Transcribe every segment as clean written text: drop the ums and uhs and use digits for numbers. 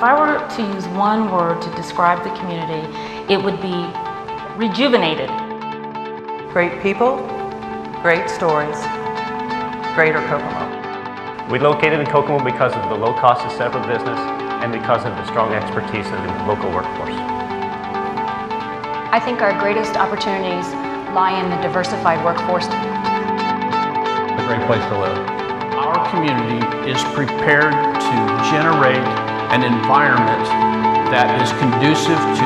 If I were to use one word to describe the community, it would be rejuvenated. Great people, great stories, greater Kokomo. We located in Kokomo because of the low cost of set up a business and because of the strong expertise of the local workforce. I think our greatest opportunities lie in the diversified workforce. A great place to live. Our community is prepared to generate an environment that is conducive to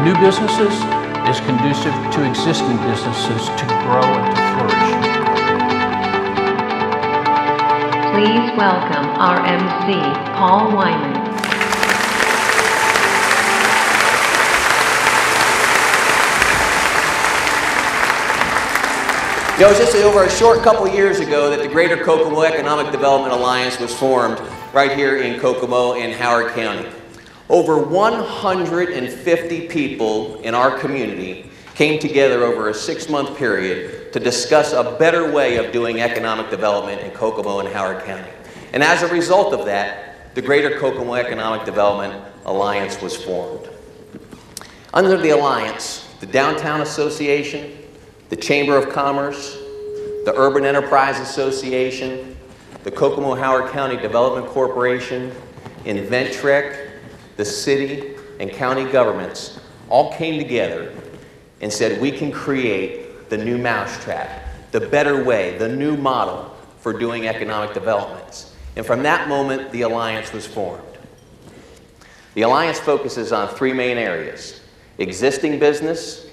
new businesses, is conducive to existing businesses to grow and to flourish. Please welcome our MC, Paul Wyman. It was just over a short couple years ago that the Greater Kokomo Economic Development Alliance was formed right here in Kokomo in Howard County. Over 150 people in our community came together over a 6-month period to discuss a better way of doing economic development in Kokomo and Howard County. And as a result of that, the Greater Kokomo Economic Development Alliance was formed. Under the alliance, the Downtown Association, the Chamber of Commerce, the Urban Enterprise Association, the Kokomo Howard County Development Corporation, InventTrek, the city and county governments all came together and said we can create the new mousetrap, the better way, the new model for doing economic developments. And from that moment, the alliance was formed. The alliance focuses on 3 main areas: existing business,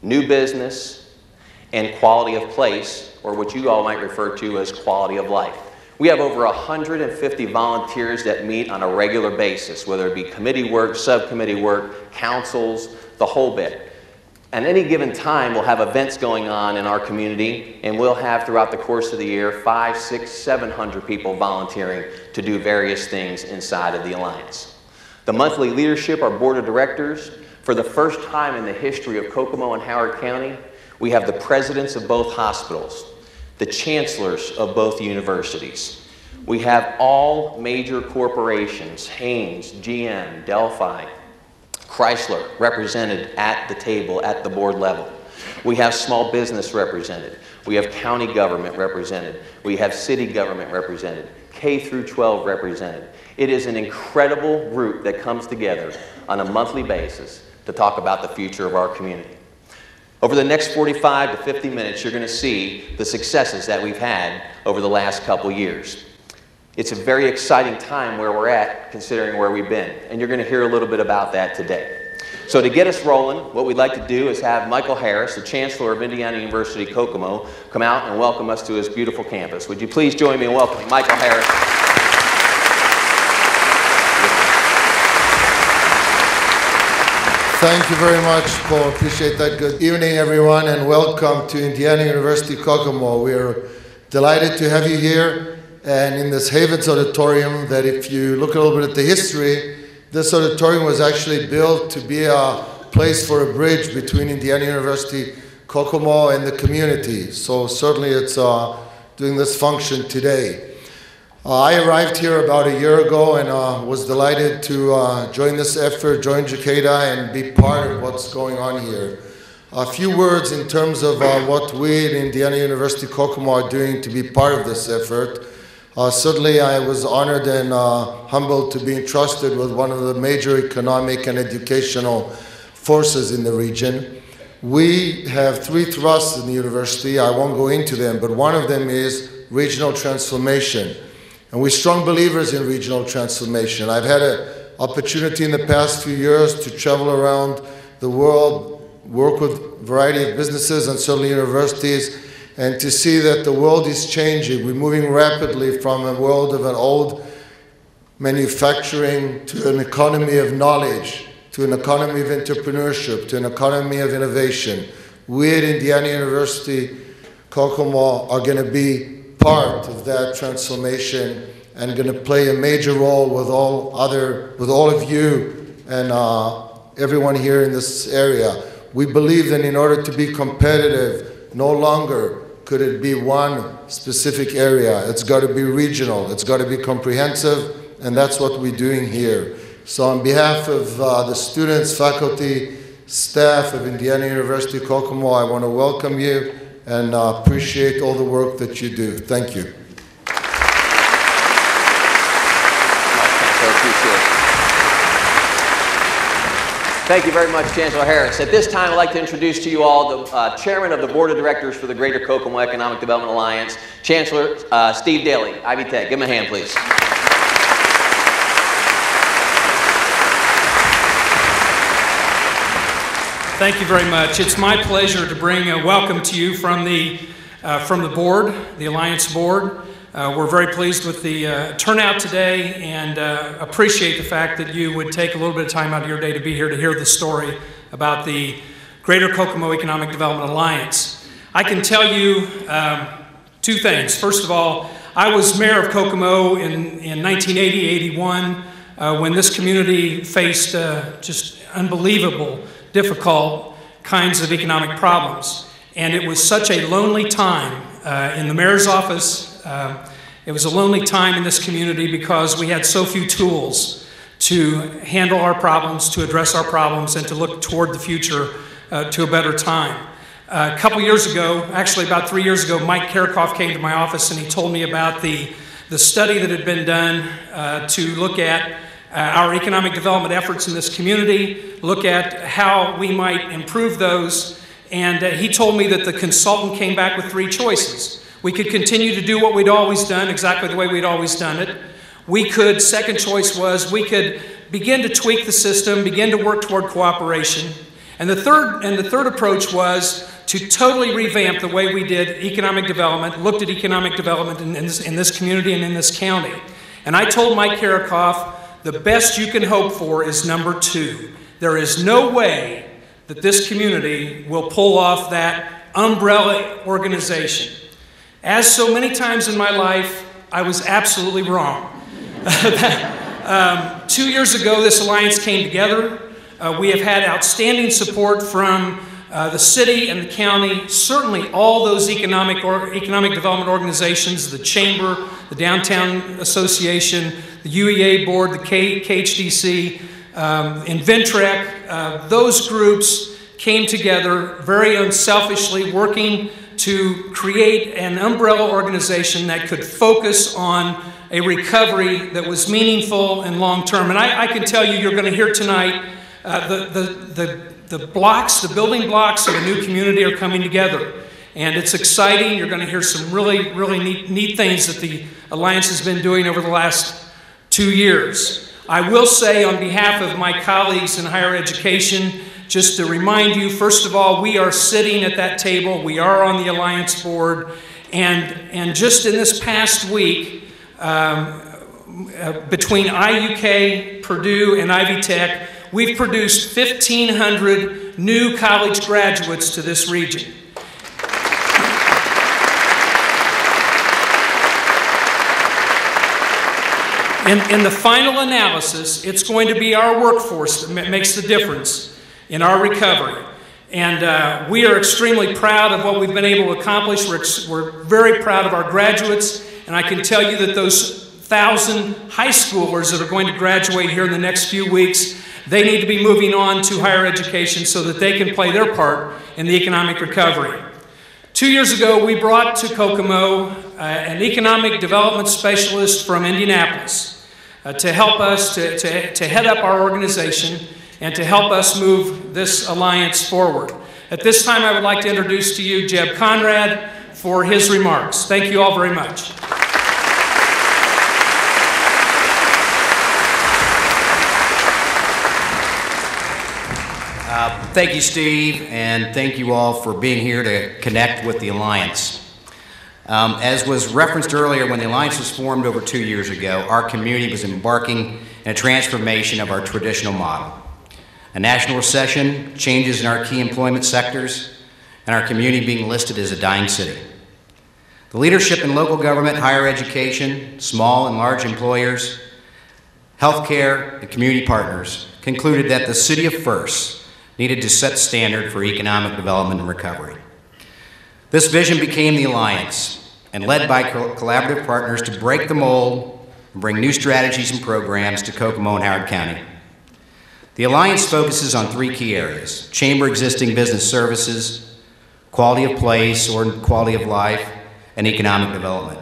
new business, and quality of place, or what you all might refer to as quality of life. We have over 150 volunteers that meet on a regular basis, whether it be committee work, subcommittee work, councils, the whole bit. At any given time, we'll have events going on in our community, and we'll have throughout the course of the year 500, 600, 700 people volunteering to do various things inside of the Alliance. The monthly leadership, our board of directors, for the first time in the history of Kokomo and Howard County, we have the presidents of both hospitals, the chancellors of both universities. We have all major corporations, Haynes, GM, Delphi, Chrysler, represented at the table, at the board level. We have small business represented. We have county government represented. We have city government represented. K through 12 represented. It is an incredible group that comes together on a monthly basis to talk about the future of our community. Over the next 45 to 50 minutes, you're going to see the successes that we've had over the last couple years. It's a very exciting time where we're at, considering where we've been, and you're going to hear a little bit about that today. So to get us rolling, what we'd like to do is have Michael Harris, the Chancellor of Indiana University Kokomo, come out and welcome us to his beautiful campus. Would you please join me in welcoming Michael Harris? Thank you very much, Paul. Appreciate that. Good evening, everyone, and welcome to Indiana University Kokomo. We're delighted to have you here and in this Havens Auditorium that, if you look a little bit at the history, this auditorium was actually built to be a place for a bridge between Indiana University Kokomo and the community. So certainly it's doing this function today. I arrived here about a year ago and was delighted to join this effort, join Jacada, and be part of what's going on here. A few words in terms of what we at Indiana University Kokomo are doing to be part of this effort. Certainly I was honored and humbled to be entrusted with one of the major economic and educational forces in the region. We have 3 thrusts in the university. I won't go into them, but one of them is regional transformation. And we're strong believers in regional transformation. I've had an opportunity in the past few years to travel around the world, work with a variety of businesses and certainly universities, and to see that the world is changing. We're moving rapidly from a world of an old manufacturing to an economy of knowledge, to an economy of entrepreneurship, to an economy of innovation. We at Indiana University Kokomo are going to be part of that transformation and going to play a major role with all of you and everyone here in this area. We believe that in order to be competitive, no longer could it be one specific area. It's got to be regional. It's got to be comprehensive, and that's what we're doing here. So on behalf of the students, faculty, staff of Indiana University Kokomo, I want to welcome you and appreciate all the work that you do. Thank you. Thank you very much, Chancellor Harris. At this time, I'd like to introduce to you all the Chairman of the Board of Directors for the Greater Kokomo Economic Development Alliance, Chancellor Steve Daly, Ivy Tech. Give him a hand, please. Thank you very much. It's my pleasure to bring a welcome to you from the board, the Alliance Board. We're very pleased with the turnout today and appreciate the fact that you would take a little bit of time out of your day to be here to hear the story about the Greater Kokomo Economic Development Alliance. I can tell you two things. First of all, I was mayor of Kokomo in 1980-81 when this community faced just unbelievable, difficult kinds of economic problems. And it was such a lonely time in the mayor's office. It was a lonely time in this community because we had so few tools to handle our problems, to address our problems, and to look toward the future to a better time. A couple years ago, actually about 3 years ago, Mike Karakoff came to my office and he told me about the study that had been done to look at our economic development efforts in this community, look at how we might improve those, and he told me that the consultant came back with 3 choices. We could continue to do what we'd always done, exactly the way we'd always done it. We could, second choice was, we could begin to tweak the system, begin to work toward cooperation. And the third approach was to totally revamp the way we did economic development, looked at economic development in this community and in this county. And I told Mike Karakoff, the best you can hope for is number 2. There is no way that this community will pull off that umbrella organization. As so many times in my life, I was absolutely wrong. 2 years ago, this alliance came together. We have had outstanding support from the city and the county, certainly all those economic development organizations, the Chamber, the Downtown Association, the UEA Board, the KHDC, Inventrec. Those groups came together very unselfishly, working to create an umbrella organization that could focus on a recovery that was meaningful and long-term. And I can tell you, you're going to hear tonight, the building blocks of a new community are coming together. And it's exciting. You're going to hear some really, really neat things that the Alliance has been doing over the last 2 years. I will say on behalf of my colleagues in higher education, just to remind you, first of all, we are sitting at that table. We are on the Alliance Board. And just in this past week, between IUK, Purdue, and Ivy Tech, we've produced 1,500 new college graduates to this region. In the final analysis, it's going to be our workforce that makes the difference in our recovery. And we are extremely proud of what we've been able to accomplish. We're very proud of our graduates. And I can tell you that those 1,000 high schoolers that are going to graduate here in the next few weeks, they need to be moving on to higher education so that they can play their part in the economic recovery. 2 years ago, we brought to Kokomo an economic development specialist from Indianapolis to help us to head up our organization and to help us move this alliance forward. At this time, I would like to introduce to you Jeb Conrad for his remarks. Thank you all very much. Thank you, Steve, and thank you all for being here to connect with the Alliance. As was referenced earlier, when the Alliance was formed over 2 years ago, our community was embarking in a transformation of our traditional model. A national recession, changes in our key employment sectors, and our community being listed as a dying city. The leadership in local government, higher education, small and large employers, healthcare, and community partners concluded that the city of firsts needed to set standard for economic development and recovery. This vision became the Alliance, and led by collaborative partners to break the mold and bring new strategies and programs to Kokomo and Howard County. The Alliance focuses on three key areas: chamber existing business services, quality of place or quality of life, and economic development.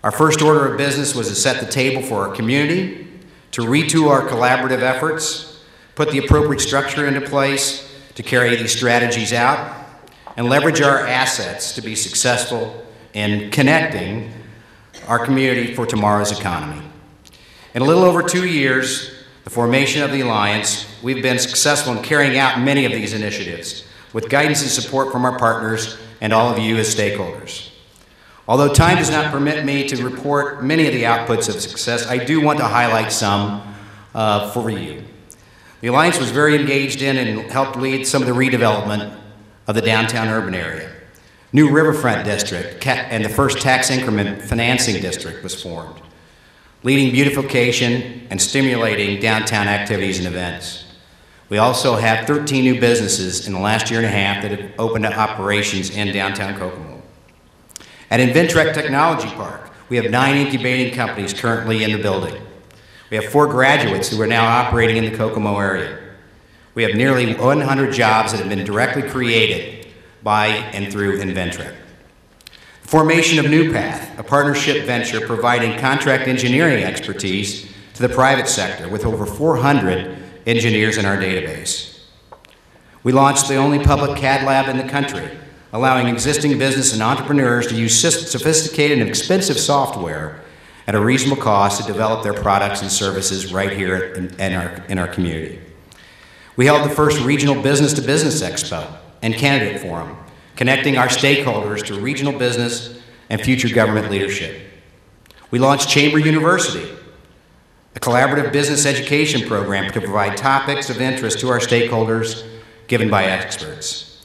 Our first order of business was to set the table for our community, to retool our collaborative efforts, put the appropriate structure into place to carry these strategies out, and leverage our assets to be successful in connecting our community for tomorrow's economy. In a little over 2 years, the formation of the Alliance, we've been successful in carrying out many of these initiatives with guidance and support from our partners and all of you as stakeholders. Although time does not permit me to report many of the outputs of success, I do want to highlight some for you. The Alliance was very engaged in and helped lead some of the redevelopment of the downtown urban area. New Riverfront District and the first tax increment financing district was formed, leading beautification and stimulating downtown activities and events. We also have 13 new businesses in the last year and a half that have opened up operations in downtown Kokomo. At Inventrec Technology Park, we have 9 incubating companies currently in the building. We have 4 graduates who are now operating in the Kokomo area. We have nearly 100 jobs that have been directly created by and through Inventrec. The formation of New Path, a partnership venture providing contract engineering expertise to the private sector with over 400 engineers in our database. We launched the only public CAD lab in the country, allowing existing business and entrepreneurs to use sophisticated and expensive software at a reasonable cost to develop their products and services right here in our community. We held the first regional business-to-business expo and candidate forum, connecting our stakeholders to regional business and future government leadership. We launched Chamber University, a collaborative business education program to provide topics of interest to our stakeholders given by experts.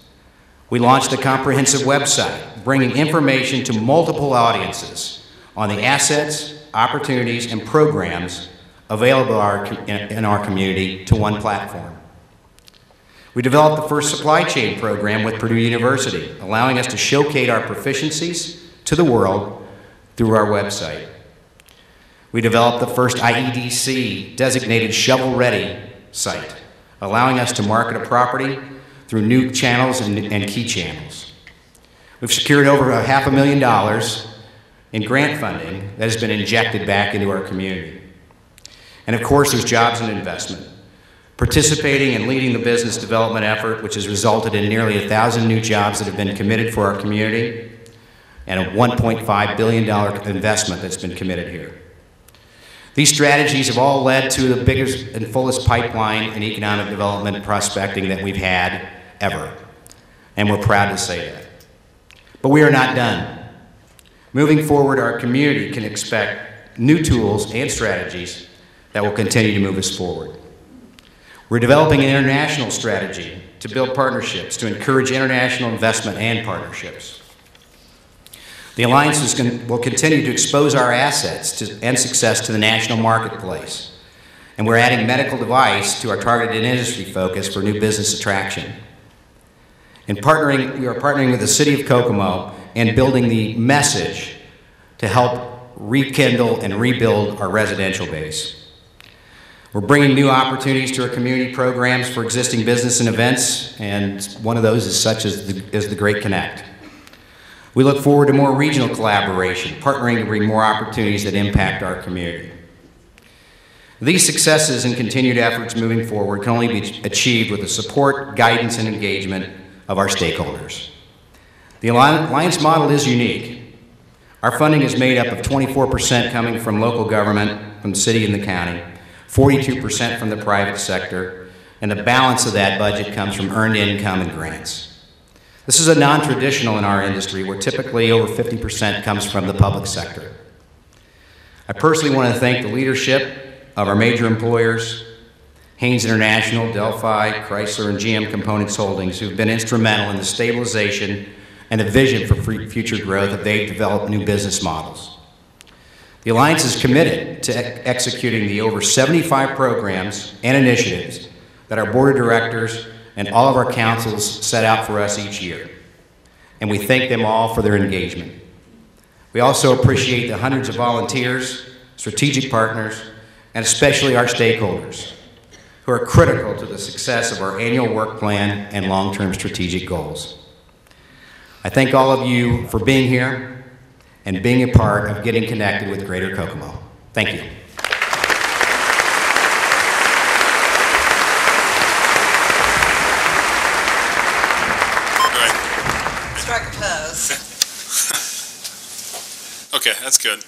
We launched a comprehensive website bringing information to multiple audiences on the assets, opportunities, and programs available in our community to one platform. We developed the first supply chain program with Purdue University, allowing us to showcase our proficiencies to the world through our website. We developed the first IEDC designated shovel-ready site, allowing us to market a property through new channels and key channels. We've secured over $500,000 in grant funding that has been injected back into our community. And of course, there's jobs and investment. Participating and leading the business development effort, which has resulted in nearly 1,000 new jobs that have been committed for our community, and a $1.5 billion investment that's been committed here. These strategies have all led to the biggest and fullest pipeline in economic development and prospecting that we've had ever. And we're proud to say that. But we are not done. Moving forward, our community can expect new tools and strategies that will continue to move us forward. We're developing an international strategy to build partnerships, to encourage international investment and partnerships. The Alliance will continue to expose our assets and success to the national marketplace. And we're adding medical device to our targeted industry focus for new business attraction. We are partnering with the City of Kokomo and building the message to help rekindle and rebuild our residential base. We're bringing new opportunities to our community programs for existing business and events, and one of those is such as the Great Connect. We look forward to more regional collaboration, partnering to bring more opportunities that impact our community. These successes and continued efforts moving forward can only be achieved with the support, guidance, and engagement of our stakeholders. The Alliance model is unique. Our funding is made up of 24% coming from local government, from the city and the county, 42% from the private sector, and the balance of that budget comes from earned income and grants. This is a non-traditional in our industry where typically over 50% comes from the public sector. I personally want to thank the leadership of our major employers, Haynes International, Delphi, Chrysler, and GM Components Holdings, who've been instrumental in the stabilization and the vision for future growth that they've developed new business models. The Alliance is committed to executing the over 75 programs and initiatives that our board of directors and all of our councils set out for us each year. And we thank them all for their engagement. We also appreciate the hundreds of volunteers, strategic partners, and especially our stakeholders, who are critical to the success of our annual work plan and long-term strategic goals. I thank all of you for being here and being a part of getting connected with Greater Kokomo. Thank you. Strike a pose. Okay, that's good.